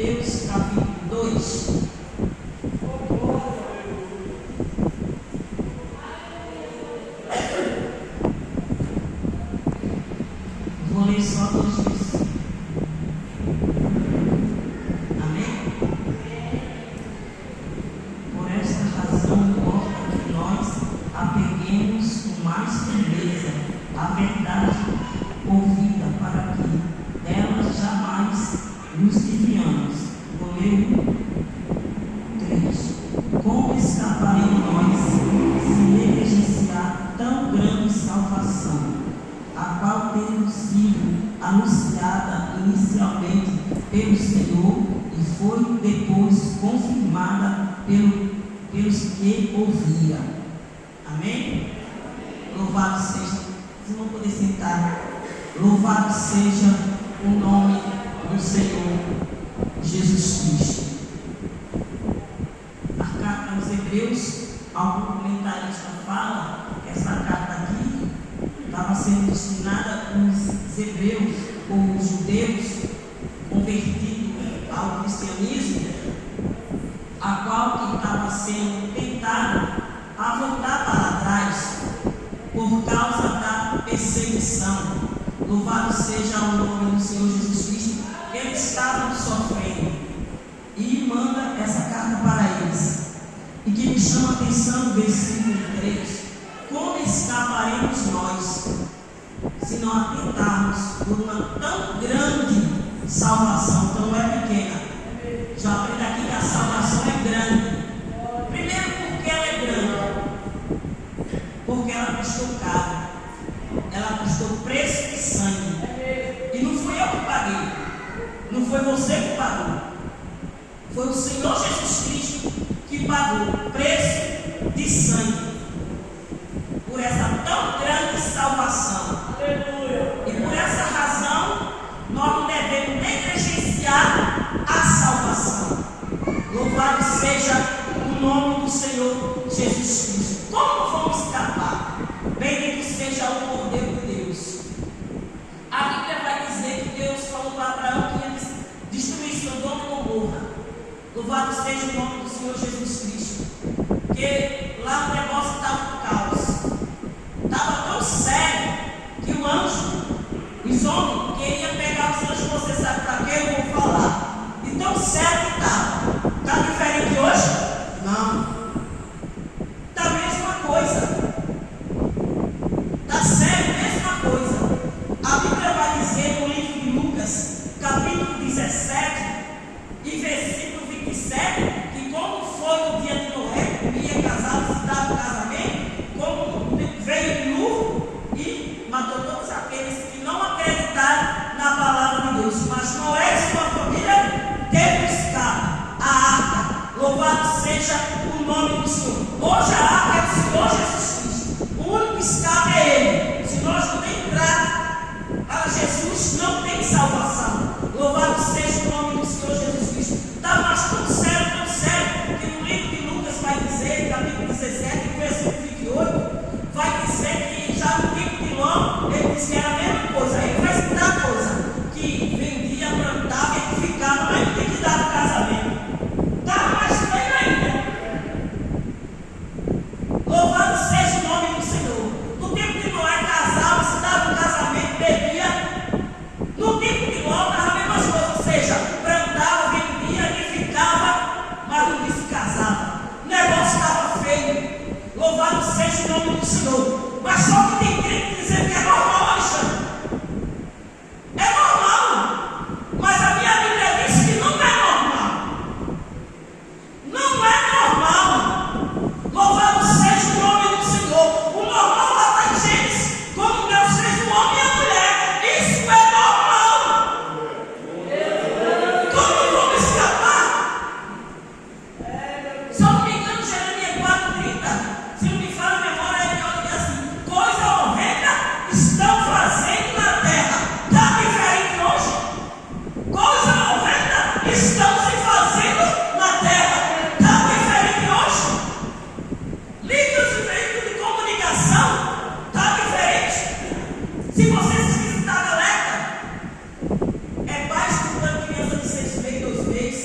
Hebreus capítulo 2. Vou ler só 2 versículos. Amém? Por esta razão importa que nós apeguemos com mais firmeza a verdade ouvida, para que dela jamais nos desviamos. Vou ler 3. Como escaparemos nós se negligenciar tão grande salvação, a qual tendo sido anunciada inicialmente pelo Senhor e foi depois confirmada pelos que ouviram. Amém? Louvado seja, vocês vão poder sentar. Louvado seja o nome do Senhor Jesus Cristo. A carta aos Hebreus, algum comentarista fala que essa carta aqui estava sendo destinada aos hebreus ou os judeus convertidos ao cristianismo, a qual que estava sendo tentado a voltar para trás por causa da perseguição. Louvado seja o nome do Senhor Jesus Cristo, que eles estavam sofrendo, e manda essa carta para eles. E que me chama a atenção o versículo 3: como escaparemos nós se não atentarmos por uma tão grande salvação? Então não é pequena. Já aprendi aqui que a salvação é grande. Primeiro, porque ela é grande, porque ela custou caro, ela custou preço de sangue. E não fui eu que paguei, não foi você que pagou, foi o Senhor Jesus Cristo que pagou preço de sangue por essa tão grande salvação. Aleluia. E por essa razão nós não devemos negligenciar a salvação. Louvado seja o nome do Senhor Jesus Cristo. Como vamos escapar? Bendito seja o Cordeiro de Deus. A Bíblia vai dizer que Deus falou para Abraão que ia destruir Sodoma e Gomorra. Louvado seja o nome do Senhor Jesus Cristo. Porque lá o negócio estava um caos. Estava tão sério que o anjo, os homens, queriam pegar os anjos. Você sabe para quê? Eu vou falar. E tão sério que estava. Está diferente hoje? Não. Está a mesma coisa. Está sério, mesma coisa. A Bíblia vai dizer no livro de Lucas, capítulo 17 e versículo 27, que como foi no dia de Noé, comia casado, se dava o casamento, como veio dilúvio e matou todos aqueles que não acreditaram na palavra de Deus. Mas Noé e sua família teve o escape, a arca. Louvado seja o nome do Senhor. Hoje a arca é do Senhor Jesus Cristo. O único escape é Ele. Se nós não entrarmos a Jesus, não tem salvação. Louvado seja o nome do Senhor Jesus Cristo. Está mais tão sério, que no livro de Lucas vai dizer, capítulo 17, versículo 28, vai dizer que já no livro de Ló, ele disse que era a mesma coisa. Ele vai citar coisa que vendia, plantava, edificava, mas não tem que dar o casamento. Está mais estranho ainda. Louvado seja o nome do Senhor. No tempo de Noé, casava, se dava um casamento, bebia. No tempo de Ló, estava a mesma coisa, ou seja, plantava, vendia, edificava, mas não disse casava. O negócio estava feio. Louvado seja o nome do Senhor. Mas só que tem crente dizendo que é normal, Alexandre. É normal. Mas a minha Bíblia diz que não é normal. Não é normal. Louvado seja o nome do Senhor. O normal lá está em Gênesis. Como Deus fez o homem e a mulher. Isso é normal. Como vamos escapar? Se eu não me engano, Jeremias 4:30. Se não me falha a memória, ele olha e diz assim: coisa horrenda estão fazendo na terra. Está diferente hoje? Coisa horrenda estão se fazendo na terra. Está diferente hoje? Liga os veículos de comunicação. Está diferente? Se você se visitar a galera, é baixo do plano de criança de 6 meses, 2 meses.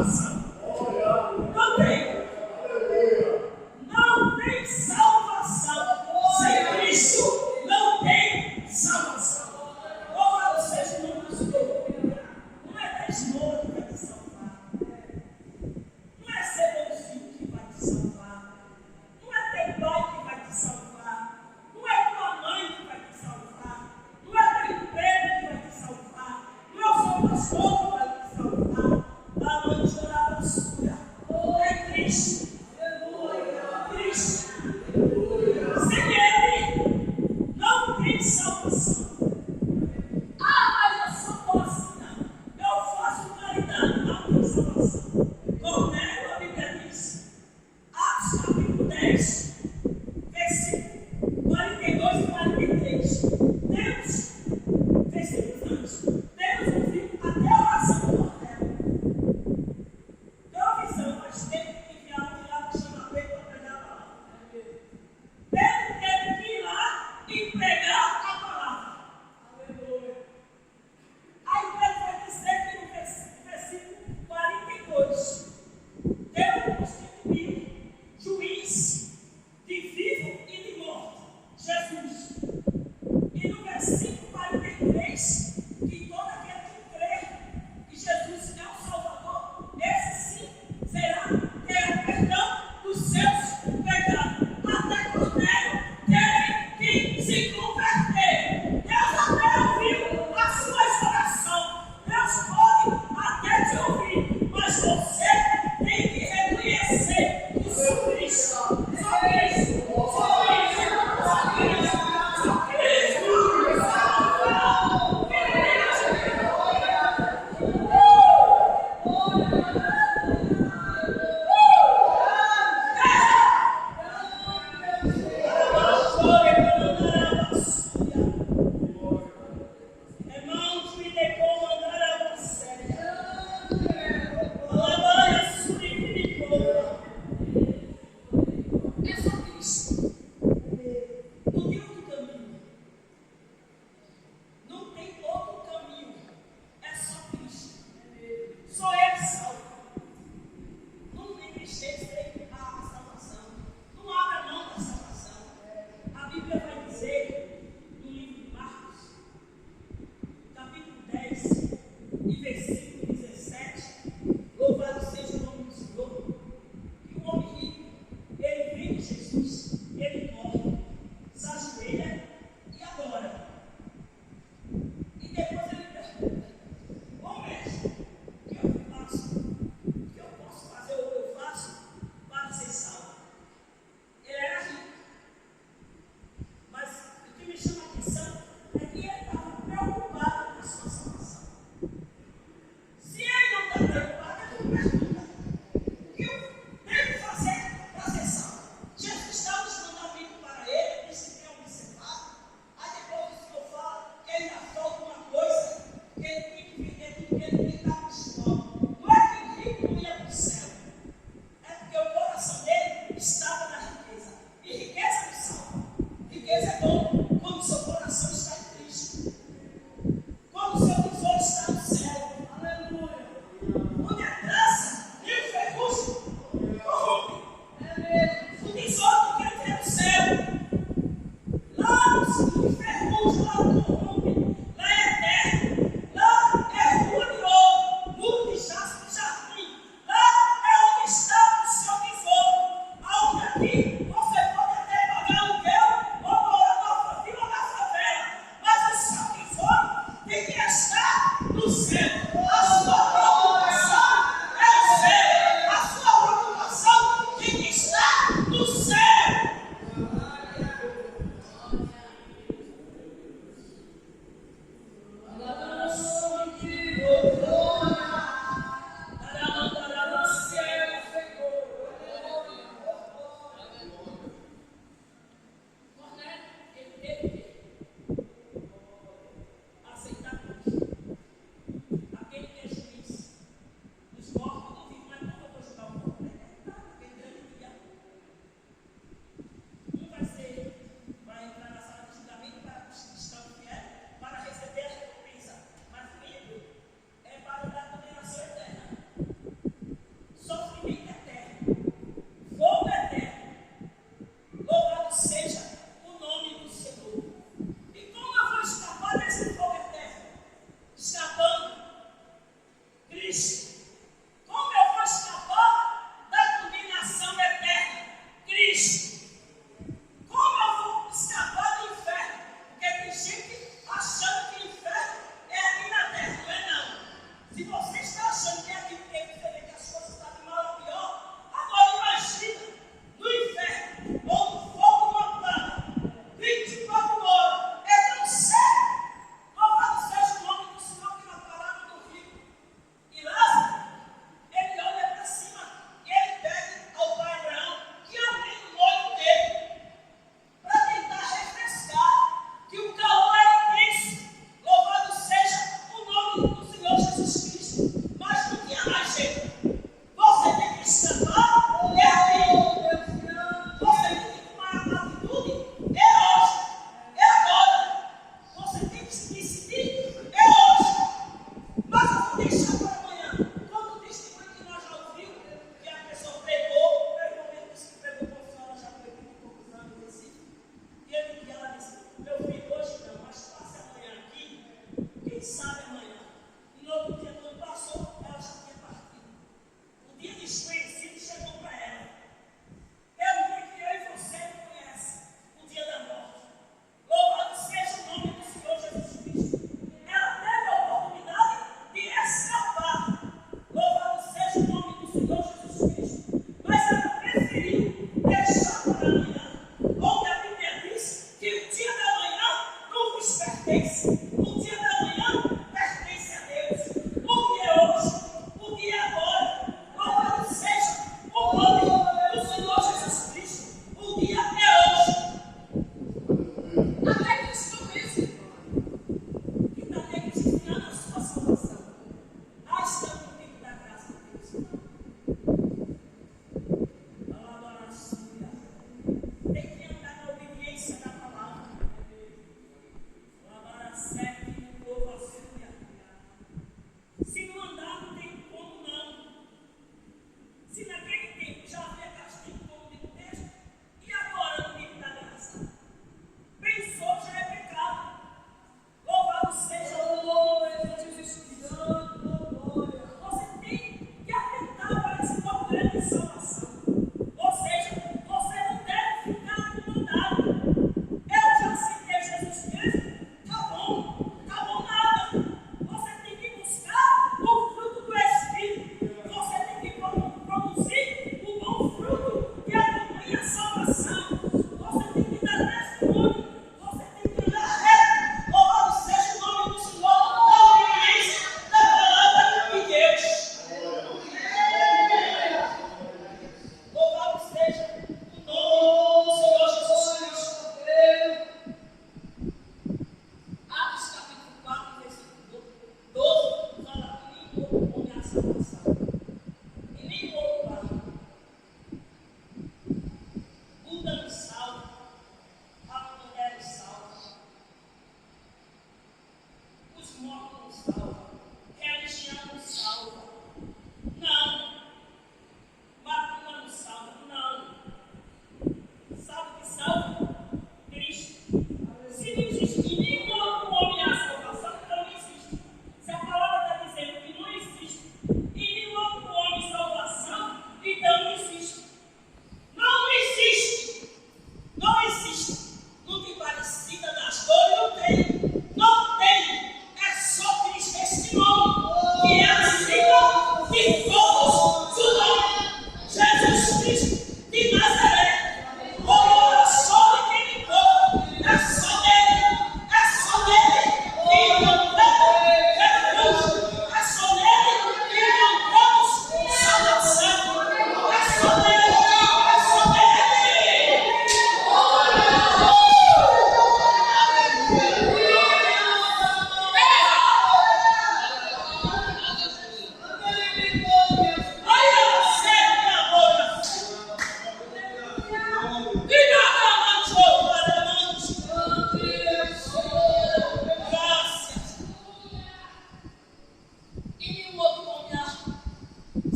salvação. Não tem. Não tem salvação. Sem Cristo não tem salvação. Louvado seja o nome do Senhor. Não é ter esmola que vai te salvar. Não é ser bonzinho que vai te salvar. Não é ter pai que vai te salvar. Não é tua mãe que vai te salvar. Não é teu emprego que vai te salvar. Não é o seu pastor que vai te salvar. A noite orava sua. É Cristo. Cristo. Sem Ele, não tem salvação. Ah, mas eu sou boa assim, não. Eu faço caridade, não tem salvação. Cornélio, a Bíblia diz, Atos capítulo 10, versículo 42 e 43. Deus, versículos antes, Deus ouviu até a oração do Cornélio. Deu a visão, mas teve que enviar um lá para chamar Pedro para pregar a palavra. Pedro teve que ir lá e pregar a palavra. Aí Pedro vai dizer que no versículo 42, Deus constituiu juiz de vivo e de morto, Jesus. E no versículo 43, que todo aquele que crê que Jesus é o Salvador, esse sim terá perdão dos seus pecados. Até Cornélio teve que se converter. Deus até ouviu a sua oração. Deus pode até te ouvir, mas você tem que reconhecer que só Cristo, só Cristo, só Cristo, só Cristo, só Cristo, salva. Irmãos, me decou mandar a você. Alabanha, subindo de boa. É só Cristo. Não tem outro caminho. Não tem outro caminho. É só Cristo. Só Ele salva.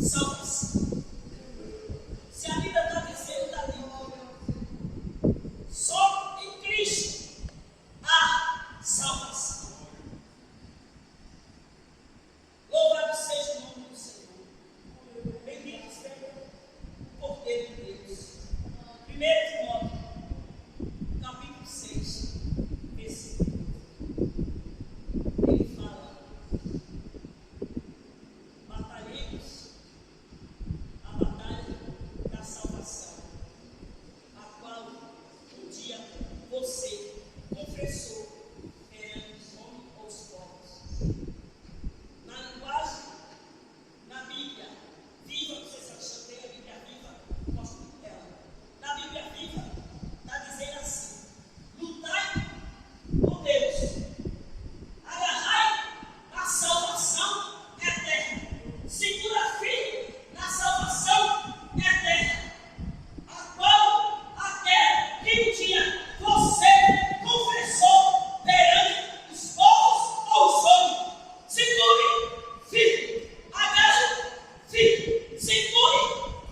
salvação. Se a Bíblia está dizendo da Bíblia, só em Cristo há salvação. Louvado seja o nome do Senhor. Bendito seja o Cordeiro de Deus. 1 Timóteo, capítulo 6, versículo 12. Ele fala: batalhemos a batalha da salvação, a qual um dia você confessou perante os homens ou os povos. Na linguagem, na Bíblia viva, você sabe que eu tenho a Bíblia viva, gosto muito dela. Na Bíblia viva, está dizendo assim: lutai por Deus, agarrai a salvação eterna, segura firme na salvação eterna, a qual até que um dia você confessou perante os povos ou os homens. Segure firme, agarre firme, segure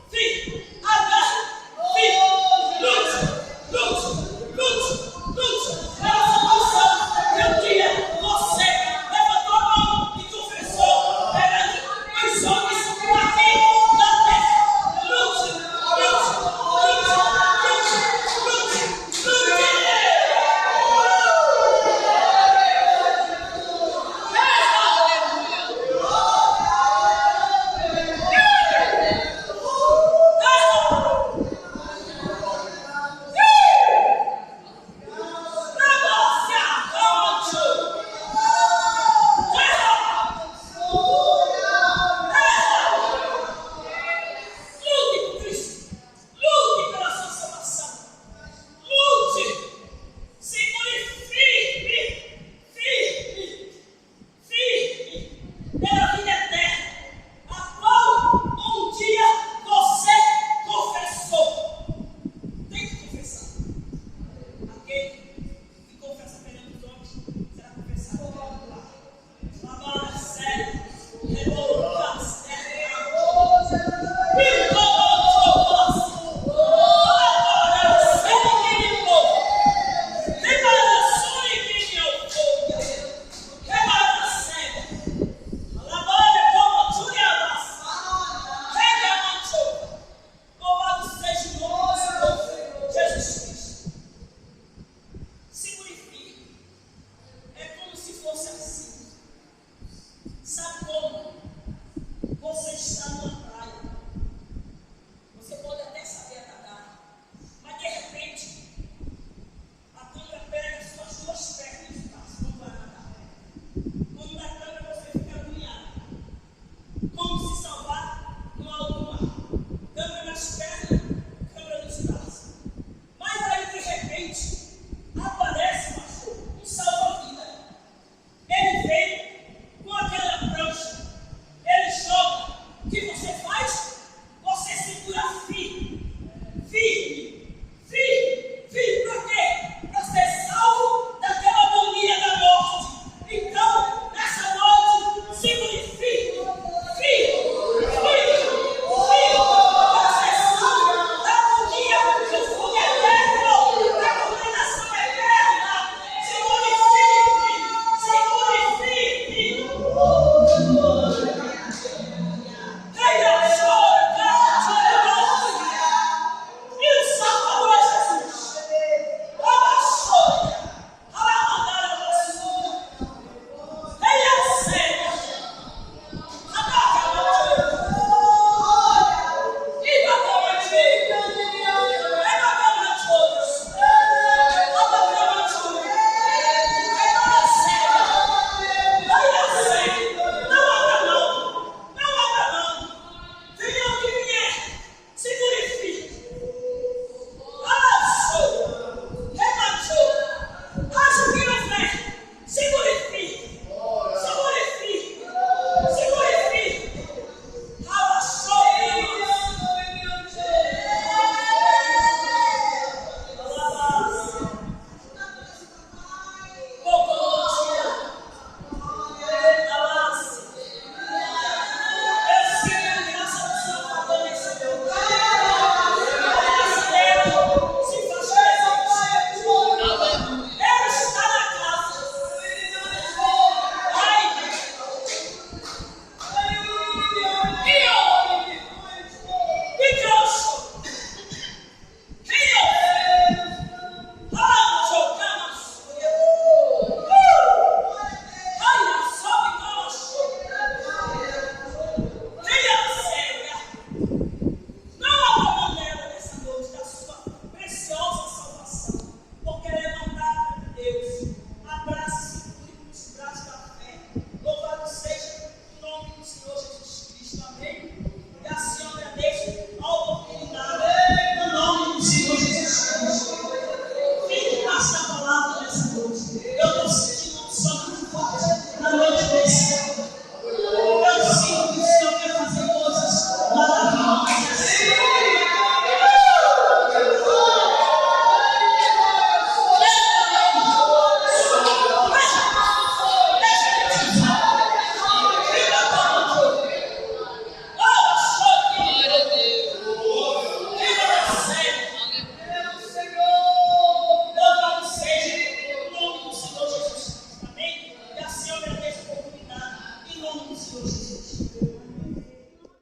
firme, agarre firme, lute pela salvação. Que um dia você levantou a mão e confessou perante os homens aqui da terra. Lute. Lute por Cristo. Lute pela sua salvação. Lute. Segure firme pela vida eterna, a qual um dia você confessou. Tem que confessar. Aquele que confessa perante os homens será confessado perante o Pai. Agora, sério, revoltas,